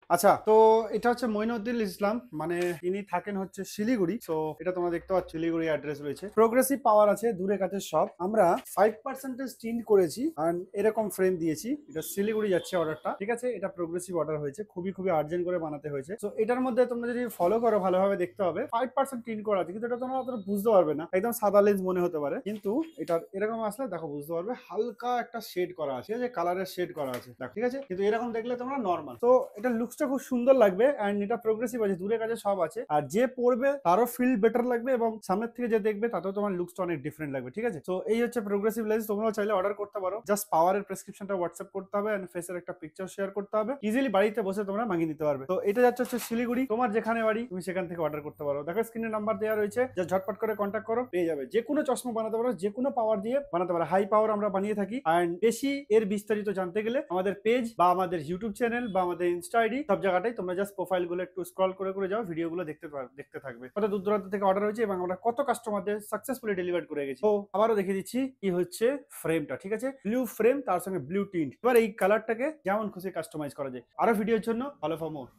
আচ্ছা, তো এটা হচ্ছে মঈনুদ্দিন ইসলাম, মানে ইনি থাকেন হচ্ছে শিলিগুড়ি। তো এটা তোমরা দেখতে পাচ্ছ, শিলিগুড়ি অ্যাড্রেস রয়েছে। প্রোগ্রেসিভ পাওয়ার আছে, দূরে কাছে সব। আমরা 5% টিন্ট করেছি আর এরকম ফ্রেম দিয়েছি। এটা শিলিগুড়ি যাচ্ছে অর্ডারটা, ঠিক আছে। এটা প্রোগ্রেসিভ অর্ডার হয়েছে, খুবই খুবই আর্জেন্ট করে বানাতে হয়েছে। তো এটার মধ্যে তোমরা যদি ফলো করো ভালোভাবে দেখতে হবে 5% টিন্ট করা আছে, কিন্তু এটা তোমরা অতটা বুঝতে পারবে না, একদম সাদা লেন্স মনে হতে পারে। কিন্তু এটার এরকম আসলে দেখো বুঝতে পারবে, হালকা একটা শেড করা আছে, যে কালারের শেড করা আছে দেখো, ঠিক আছে। কিন্তু এরকম দেখলে তোমরা নর্মাল। তো এটা লুকসটা খুব সুন্দর লাগবে এন্ড এটা প্রোগ্রেসিভ আছে, দূরে কাছে সব আছে। আর যে পড়বে তারও ফিল বেটার লাগবে এবং সামনের থেকে যে দেখবে তাতেও তোমার লুকসটা অনেক ডিফারেন্ট লাগবে, ঠিক আছে। তো এই হচ্ছে প্রোগ্রেসিভ লেন্স, তোমরাও চাইলে অর্ডার করতে পারো। জাস্ট পাওয়ারের প্রেসক্রিপশনটা হোয়াটসঅ্যাপ করতে হবে এন্ড ফেসের একটা পিকচার শেয়ার করতে হবে, ইজিলি বাড়িতে বসে তোমরা মাগিয়ে নিতে পারবে। তো এটা যাচ্ছে হচ্ছে শিলিগুড়ি, তোমার যেখানে বাড়ি তুমি সেখান থেকে অর্ডার করতে পারো। দেখো স্ক্রিনে নাম্বার দেওয়া রয়েছে, যা ঝটপট করে কন্ট্যাক্ট করো, পেয়ে যাবে। যে কোনো চশমা বানাতে পারো, যে কোনো পাওয়ার দিয়ে বানাতে পারো। হাই পাওয়ার আমরা বানিয়ে থাকি। এন্ড বেশি এর বিস্তারিত জানতে গেলে আমাদের পেজ বা আমাদের ইউটিউব চ্যানেল বা আমাদের ইনস্টা আইডি, সব জায়গাটাই তোমরা জাস্ট প্রোফাইল গুলো একটু স্ক্রল করে করে যাও, ভিডিওগুলো দেখতে থাকবে। কত দূর দূরান্ত থেকে অর্ডার হয়েছে এবং আমরা কত কাস্টমারদের সাকসেসফুলি ডেলিভার করে গেছি। তো আবারও দেখিয়ে দিচ্ছি কি হচ্ছে ফ্রেমটা, ঠিক আছে। ব্লু ফ্রেম, তার সঙ্গে ব্লু টিন্ট। এবার এই কালারটাকে যেমন খুশি কাস্টমাইজ করা যায়। আরো ভিডিওর জন্য ফলো ফর মোর।